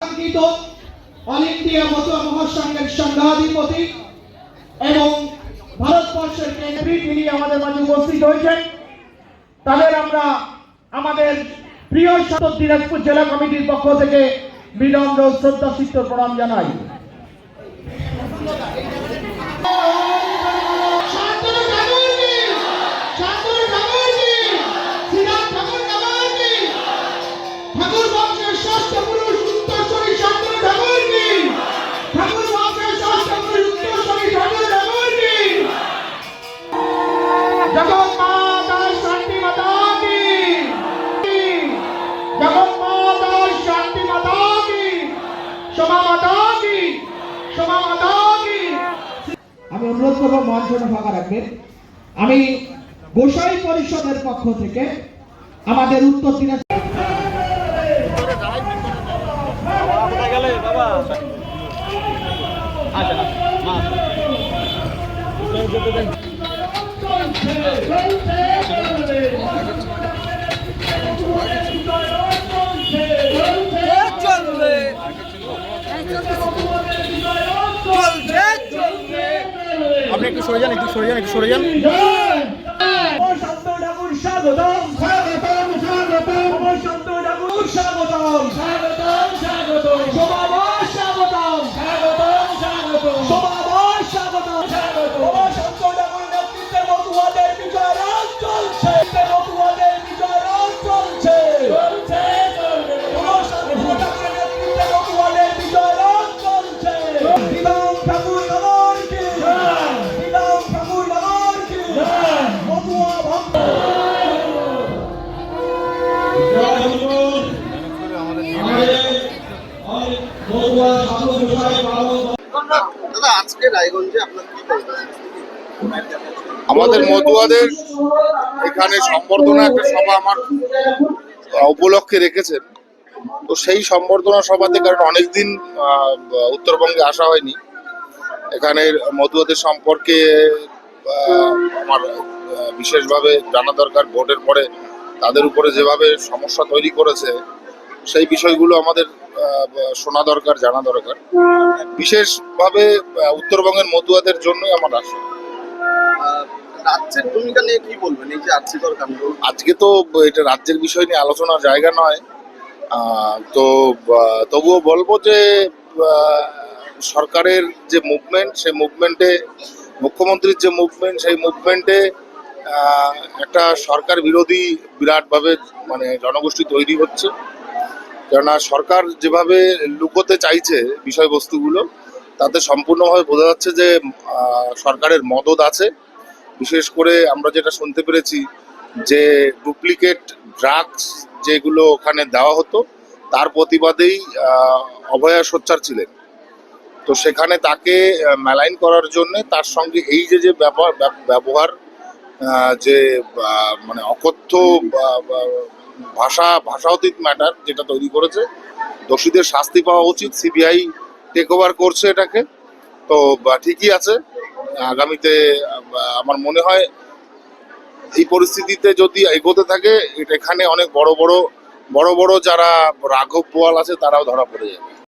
All India Matua মহাসংঘের সংঘাধিপতি এবং ভারতবর্ষের কেন্দ্রী তিনি আমাদের মাঝে উপস্থিত হয়েছেন। তাদের আমরা আমাদের প্রিয় সদর দিনাজপুর জেলা কমিটির পক্ষ থেকে বিনম্র শ্রদ্ধা চিত্ত প্রণাম জানাই। আমি অনুরোধ করবো মঞ্চটা ফাঁকা রাখবেন। আমি গোসাই পরিষদের পক্ষ থেকে আমাদের উত্তর দিনাজপুর আপনি একটু সরে যান, একটু সরে যান, একটু সরে যান। আমাদের মতুয়াদের এখানে সম্বর্ধনা একটা সভা আমার উপলক্ষে রেখেছেন। তো সেই সম্বর্ধনা সভাতে, কারণ অনেকদিন উত্তরবঙ্গে আসা হয়নি, এখানের মতুয়াদের সম্পর্কে আমার বিশেষভাবে জানা দরকার। ভোটের পরে তাদের উপরে যেভাবে সমস্যা তৈরি করেছে সেই বিষয়গুলো আমাদের শোনা দরকার, জানা দরকার। বিশেষভাবে উত্তরবঙ্গের মতুয়াদের জন্যই আমার আসা। রাজ্যের ভূমিকা নিয়ে কি বলবেন? এই যে আর্থিকর কাণ্ড, আজকে তো এটা রাজ্যের বিষয় নিয়ে আলোচনার জায়গা নয়, তো তবুও বলবো যে সরকারের যে মুভমেন্ট, সেই মুভমেন্টে মুখ্যমন্ত্রীর যে মুভমেন্ট, সেই মুভমেন্টে একটা সরকার বিরোধী বিরাটভাবে মানে জনগোষ্ঠী তৈরি হচ্ছে। কেননা সরকার যেভাবে লুকোতে চাইছে বিষয়বস্তুগুলো, তাতে সম্পূর্ণভাবে বোঝা যাচ্ছে যে সরকারের মদদ আছে। বিশেষ করে আমরা যেটা শুনতে পেরেছি যে ডুপ্লিকেট ড্রাগস যেগুলো ওখানে দেওয়া হতো, তার প্রতিবাদেই অভয়া সোচ্চার ছিলেন। তো সেখানে তাকে মেলাইন করার জন্যে তার সঙ্গে এই যে ব্যবহার, যে মানে অকথ্য ভাষা অতীত ম্যাটার যেটা তৈরি করেছে, দোষীদের শাস্তি পাওয়া উচিত। সিবিআই টেক ওভার করছে এটাকে, তো ঠিকই আছে। আগামীতে আমার মনে হয় এই পরিস্থিতিতে যদি এগোতে থাকে, এখানে অনেক বড় বড় যারা রাঘব বোয়াল আছে তারাও ধরা পড়ে যাবে।